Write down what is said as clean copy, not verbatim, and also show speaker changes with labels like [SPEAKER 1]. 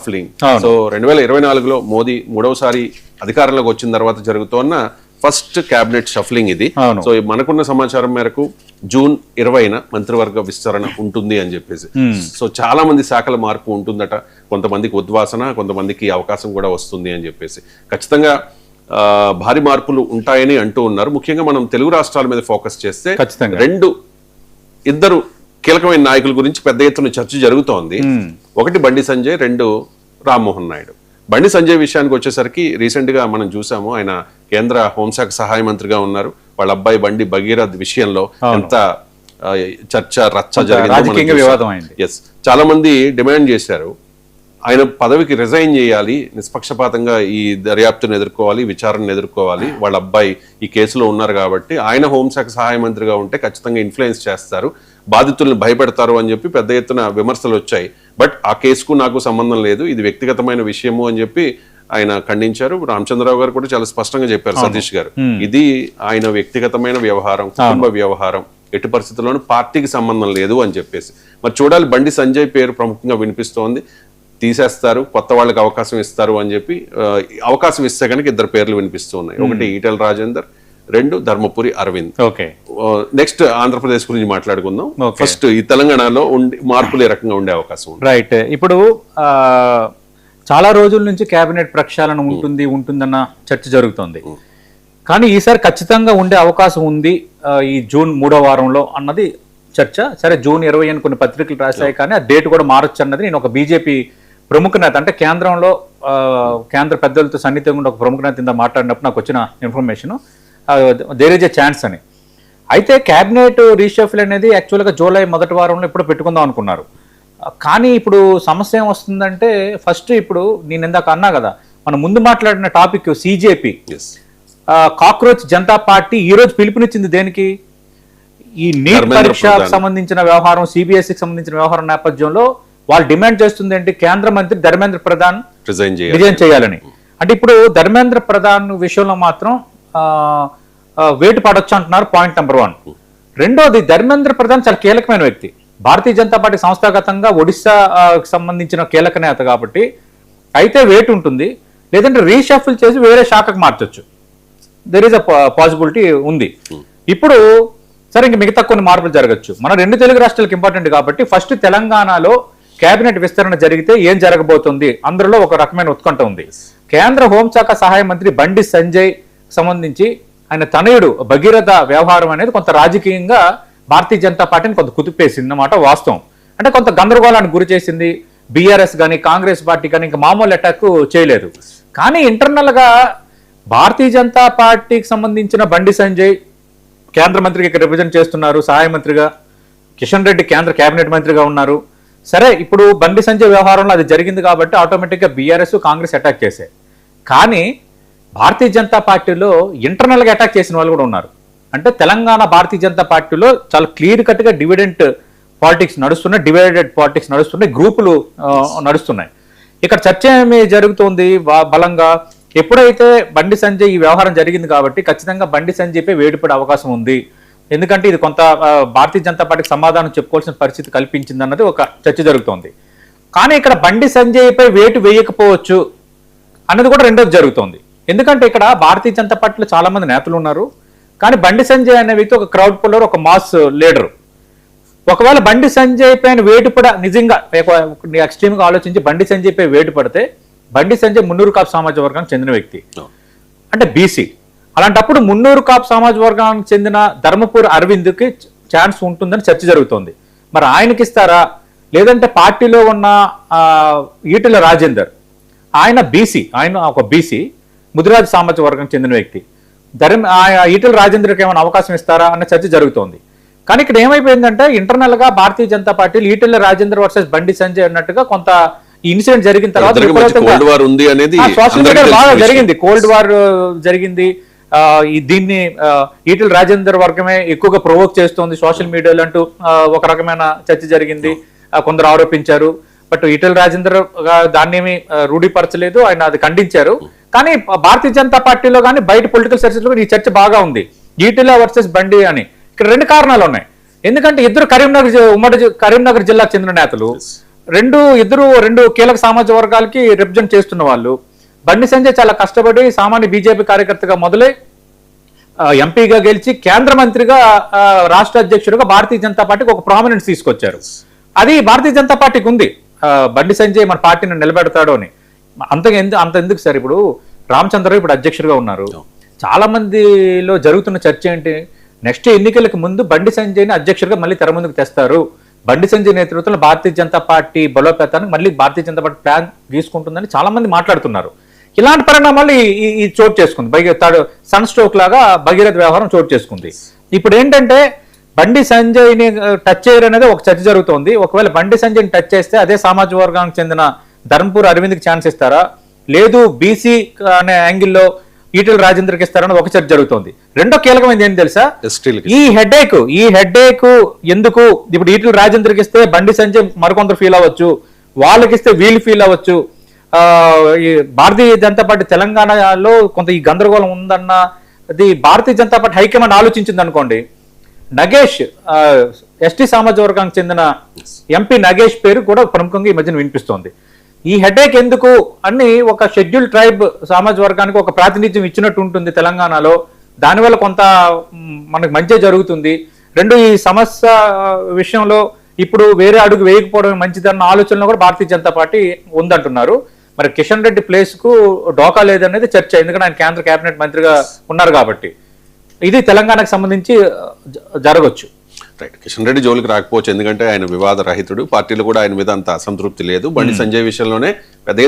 [SPEAKER 1] Shuffling. So 2024లో Modi మూడవసారి అధికారంలోకి వచ్చిన తర్వాత జరుగుతున్న ఫస్ట్ క్యాబినెట్ షఫ్లింగ్ ఇది. సో మనకున్న సమాచారం మేరకు జూన్ 20న మంత్రివర్గ విస్తరణ ఉంటుంది అని చెప్పేసి. సో చాలా మంది శాఖల మార్పు ఉంటుందట, కొంతమందికి ఉద్వాసన, కొంతమందికి అవకాశం కూడా వస్తుంది అని చెప్పేసి. ఖచ్చితంగా భారీ మార్పులు ఉంటాయని అంటూ ఉన్నారు. ముఖ్యంగా మనం తెలుగు రాష్ట్రాల మీద ఫోకస్ చేస్తే ఇద్దరు కీలకమైన నాయకుల గురించి పెద్ద ఎత్తున చర్చ జరుగుతోంది. ఒకటి బండి సంజయ్, రెండు రామ్మోహన్ నాయుడు. బండి సంజయ్ విషయానికి వచ్చేసరికి రీసెంట్ గా మనం చూసాము, ఆయన కేంద్ర హోంశాఖ సహాయ మంత్రిగా ఉన్నారు. వాళ్ళ అబ్బాయి బండి భగీరథ్ విషయంలో ఎంత చర్చ రచ్చ జరిగింది. ఎస్, చాలా మంది డిమాండ్ చేశారు ఆయన పదవికి రిజైన్ చేయాలి, నిష్పక్షపాతంగా ఈ దర్యాప్తును ఎదుర్కోవాలి, విచారణను ఎదుర్కోవాలి. వాళ్ళ అబ్బాయి ఈ కేసులో ఉన్నారు కాబట్టి ఆయన హోంశాఖ సహాయ మంత్రిగా ఉంటే ఖచ్చితంగా ఇన్ఫ్లుయెన్స్ చేస్తారు, బాధితుల్ని భయపెడతారు అని చెప్పి పెద్ద ఎత్తున విమర్శలు వచ్చాయి. బట్ ఆ కేసుకు నాకు సంబంధం లేదు, ఇది వ్యక్తిగతమైన విషయము అని చెప్పి ఆయన ఖండించారు. రామచంద్రరావు గారు కూడా చాలా స్పష్టంగా చెప్పారు, సతీష్ గారు, ఇది ఆయన వ్యక్తిగతమైన వ్యవహారం, కుటుంబ వ్యవహారం, ఎట్టి పరిస్థితుల్లోనూ పార్టీకి సంబంధం లేదు అని చెప్పేసి. మరి చూడాలి, బండి సంజయ్ పేరు ప్రముఖంగా వినిపిస్తోంది. తీసేస్తారు, కొత్త వాళ్ళకి అవకాశం ఇస్తారు అని చెప్పి అవకాశం ఇస్తే కనుక ఇద్దరు పేర్లు వినిపిస్తూ ఉన్నాయి. ఒకటి ఈటెల రాజేందర్, రెండు ధర్మపురి అరవింద్. నెక్స్ట్ ఆంధ్రప్రదేశ్ గురించి మాట్లాడుకుందాం. ఫస్ట్ ఈ తెలంగాణలో మార్పులు ఏ రకంగా ఉండే అవకాశం ఉంది?
[SPEAKER 2] రైట్, ఇప్పుడు చాలా రోజుల నుంచి కేబినెట్ ప్రక్షాళన ఉంటుందన్న చర్చ జరుగుతుంది. కానీ ఈసారి ఖచ్చితంగా ఉండే అవకాశం ఉంది ఈ జూన్ 3వ వారంలో అన్నది చర్చ. సరే, జూన్ 20 అని కొన్ని పత్రికలు రాశాయి, కానీ ఆ డేట్ కూడా మారొచ్చు అన్నది నేను ఒక బీజేపీ ప్రముఖ నేత, అంటే కేంద్రంలో కేంద్ర పెద్దలతో సన్నిహితంగా ఒక ప్రముఖ నేత కింద మాట్లాడినప్పుడు నాకు వచ్చిన information there is a chance అని. అయితే క్యాబినెట్ రీషఫిల్ అనేది యాక్చువల్గా జూలై మొదటి వారంలో ఇప్పుడు పెట్టుకుందాం అనుకున్నారు. కానీ ఇప్పుడు సమస్య ఏం వస్తుందంటే, ఫస్ట్ ఇప్పుడు నేను ఇందాక అన్నా కదా, మనం ముందు మాట్లాడిన టాపిక్ సిజేపీ, కాక్రోచ్ జనతా పార్టీ ఈ రోజు పిలుపునిచ్చింది దేనికి? ఈ నీట్ పరీక్షకు సంబంధించిన వ్యవహారం, సిబిఎస్ఈకి సంబంధించిన వ్యవహారం నేపథ్యంలో వాళ్ళు డిమాండ్ చేస్తుంది ఏంటి? కేంద్ర మంత్రి ధర్మేంద్ర ప్రధాన్ రిజైన్ చేయాలని. అంటే ఇప్పుడు ధర్మేంద్ర ప్రధాన్ విషయంలో మాత్రం వేటు పడొచ్చు అంటున్నారు, పాయింట్ నెంబర్ 1. రెండోది, ధర్మేంద్ర ప్రధాన్ చాలా కీలకమైన వ్యక్తి, భారతీయ జనతా పార్టీ సంస్థాగతంగా ఒడిశాకి సంబంధించిన కీలక నేత కాబట్టి అయితే వేటు ఉంటుంది, లేదంటే రీషఫిల్ చేసి వేరే శాఖకు మార్చొచ్చు, దెర్ ఈస్ అ పాసిబిలిటీ ఉంది. ఇప్పుడు సరే, ఇంక మిగతా కొన్ని మార్పులు జరగచ్చు. మన రెండు తెలుగు రాష్ట్రాలకు ఇంపార్టెంట్ కాబట్టి ఫస్ట్ తెలంగాణలో కేబినెట్ విస్తరణ జరిగితే ఏం జరగబోతుంది అందరిలో ఒక రకమైన ఉత్కంఠ ఉంది. కేంద్ర హోంశాఖ సహాయ మంత్రి బండి సంజయ్ సంబంధించి ఆయన తనయుడు భగీరథ వ్యవహారం అనేది కొంత రాజకీయంగా భారతీయ జనతా పార్టీని కొంత కుదిపేసింది అన్నమాట వాస్తవం. అంటే కొంత గందరగోళానికి గురి చేసింది. బీఆర్ఎస్ కానీ కాంగ్రెస్ పార్టీ కానీ ఇంకా మామూలు అటాక్ చేయలేదు. కానీ ఇంటర్నల్ గా భారతీయ జనతా పార్టీకి సంబంధించిన బండి సంజయ్ కేంద్ర మంత్రికి ఇక్కడ రిప్రజెంట్ చేస్తున్నారు, సహాయ మంత్రిగా. కిషన్ రెడ్డి కేంద్ర కేబినెట్ మంత్రిగా ఉన్నారు. సరే, ఇప్పుడు బండి సంజయ్ వ్యవహారంలో అది జరిగింది కాబట్టి ఆటోమేటిక్గా బీఆర్ఎస్ కాంగ్రెస్ అటాక్ చేశాయి. కానీ భారతీయ జనతా పార్టీలో ఇంటర్నల్గా అటాక్ చేసిన వాళ్ళు కూడా ఉన్నారు. అంటే తెలంగాణ భారతీయ జనతా పార్టీలో చాలా క్లియర్ కట్గా డివిడెంట్ పాలిటిక్స్ నడుస్తున్నాయి, డివైడెడ్ పాలిటిక్స్ నడుస్తున్నాయి, గ్రూపులు నడుస్తున్నాయి. ఇక్కడ చర్చ ఏమి జరుగుతుంది బలంగా? ఎప్పుడైతే బండి సంజయ్ ఈ వ్యవహారం జరిగింది కాబట్టి ఖచ్చితంగా బండి సంజయ్పై వేడిపడే అవకాశం ఉంది. ఎందుకంటే ఇది కొంత భారతీయ జనతా పార్టీకి సమాధానం చెప్పుకోవాల్సిన పరిస్థితి కల్పించింది అన్నది ఒక చర్చ జరుగుతోంది. కానీ ఇక్కడ బండి సంజయ్పై వేటు వేయకపోవచ్చు అన్నది కూడా రెండోది జరుగుతోంది. ఎందుకంటే ఇక్కడ భారతీయ జనతా పార్టీలో చాలా మంది నేతలు ఉన్నారు, కానీ బండి సంజయ్ అనే వ్యక్తి ఒక క్రౌడ్ పుల్లర్, ఒక మాస్ లీడర్. ఒకవేళ బండి సంజయ్ పైన వేటుపడ నిజంగా ఎక్స్ట్రీమ్ గా ఆలోచించి బండి సంజయ్ పై వేటు పడితే, బండి సంజయ్ మున్నూరు కాపు సామాజిక వర్గానికి చెందిన వ్యక్తి, అంటే బీసీ. అలాంటప్పుడు మున్నూరు కాపు సామాజిక వర్గానికి చెందిన ధర్మపురి అరవింద్కి ఛాన్స్ ఉంటుందని చర్చ జరుగుతోంది. మరి ఆయనకి ఇస్తారా, లేదంటే పార్టీలో ఉన్న ఈటెల రాజేందర్, ఆయన బీసీ, ఆయన ఒక బీసీ ముదిరాజు సామాజిక వర్గానికి చెందిన వ్యక్తి, ఈటెల రాజేందర్కి ఏమైనా అవకాశం ఇస్తారా అన్న చర్చ జరుగుతోంది. కానీ ఇక్కడ ఏమైపోయిందంటే, ఇంటర్నల్ గా భారతీయ జనతా పార్టీలు ఈటెల రాజేందర్ వర్సెస్ బండి సంజయ్ అన్నట్టుగా కొంత ఇన్సిడెంట్ జరిగిన తర్వాత సోషల్ మీడియా బాగా జరిగింది, కోల్డ్ వార్ జరిగింది. దీన్ని ఈటెల రాజేందర్ వర్గమే ఎక్కువగా ప్రొవోక్ చేస్తోంది సోషల్ మీడియాలో అంటూ ఒక రకమైన చర్చ జరిగింది, కొందరు ఆరోపించారు. బట్ ఈటెల రాజేందర్ దాన్నేమి రూఢిపరచలేదు, ఆయన అది ఖండించారు. కానీ భారతీయ జనతా పార్టీలో కానీ బయట పొలిటికల్ సర్కిల్స్ లో ఈ చర్చ బాగా ఉంది, ఈటెల వర్సెస్ బండి అని. ఇక్కడ రెండు కారణాలు ఉన్నాయి. ఎందుకంటే ఇద్దరు ఉమ్మడి కరీంనగర్ జిల్లాకు చెందిన నేతలు, రెండు కీలక సామాజిక వర్గాలకి రిప్రజెంట్ చేస్తున్న వాళ్ళు. బండి సంజయ్ చాలా కష్టపడి సామాన్య బీజేపీ కార్యకర్తగా మొదలై ఎంపీగా గెలిచి కేంద్ర మంత్రిగా రాష్ట్ర అధ్యక్షుడిగా భారతీయ జనతా పార్టీకి ఒక ప్రామినెన్స్ తీసుకొచ్చారు. అది భారతీయ జనతా పార్టీకి ఉంది. బండి సంజయ్ మన పార్టీని నిలబెడతాడు అని. అంత ఎందుకు సార్, ఇప్పుడు రామచంద్రరావు ఇప్పుడు అధ్యక్షుడిగా ఉన్నారు. చాలా మందిలో జరుగుతున్న చర్చ ఏంటి, నెక్స్ట్ ఎన్నికలకు ముందు బండి సంజయ్ని అధ్యక్షుడిగా మళ్ళీ తెర ముందుకు తెస్తారు, బండి సంజయ్ నేతృత్వంలో భారతీయ జనతా పార్టీ బలోపేతానికి మళ్ళీ భారతీయ జనతా పార్టీ ప్లాన్ తీసుకుంటుందని చాలా మంది మాట్లాడుతున్నారు. ఇలాంటి పరిణామాలు ఈ చోటు చేసుకుంది. సన్ స్ట్రోక్ లాగా భగీరథ వ్యవహారం చోటు చేసుకుంది. ఇప్పుడు ఏంటంటే బండి సంజయ్ని టచ్ చేయరు అనేది ఒక చర్చ జరుగుతోంది. ఒకవేళ బండి సంజయ్ని టచ్ చేస్తే అదే సామాజిక వర్గానికి చెందిన ధర్మపూర్ అరవింద్కి ఛాన్స్ ఇస్తారా, లేదు బీసీ అనే యాంగిల్లో ఈటెల రాజేంద్రకి ఇస్తారని ఒక చర్చ జరుగుతోంది. రెండో కీలకమైనది ఏంటి తెలుసా, ఈ హెడేక్ ఎందుకు ఇప్పుడు ఈటెల రాజేంద్రకి ఇస్తే బండి సంజయ్ మరికొందరు ఫీల్ అవ్వచ్చు, వాళ్ళకి ఇస్తే వీళ్ళు ఫీల్ అవ్వచ్చు. ఈ భారతీయ జనతా పార్టీ తెలంగాణలో కొంత ఈ గందరగోళం ఉందన్న అది భారతీయ జనతా పార్టీ హైకమాండ్ ఆలోచించింది అనుకోండి. నగేష్ ఎస్టీ సామాజిక వర్గానికి చెందిన ఎంపీ నగేష్ పేరు కూడా ప్రముఖంగా ఈ మధ్యన వినిపిస్తోంది. ఈ హెడేక్ ఎందుకు అని ఒక షెడ్యూల్ ట్రైబ్ సామాజిక వర్గానికి ఒక ప్రాతినిధ్యం ఇచ్చినట్టు ఉంటుంది తెలంగాణలో, దానివల్ల కొంత మనకు మంచి జరుగుతుంది. రెండు, ఈ సమస్య విషయంలో ఇప్పుడు వేరే అడుగు వేయకపోవడం మంచిదన్న ఆలోచనలో కూడా భారతీయ జనతా పార్టీ ఉందంటున్నారు. మరి కిషన్ రెడ్డి ప్లేస్ కు డోకా లేదనేది చర్చ, ఎందుకంటే ఆయన కేంద్ర కేబినెట్ మంత్రిగా ఉన్నారు కాబట్టి. ఇది తెలంగాణకు సంబంధించి జరగచ్చు.
[SPEAKER 1] రైట్, కిషన్ రెడ్డి జోలికి రాకపోవచ్చు, ఎందుకంటే ఆయన వివాద రహితుడు, పార్టీలో కూడా ఆయన మీద అంత అసంతృప్తి లేదు. బండి సంజయ్ విషయంలోనే పెద్ద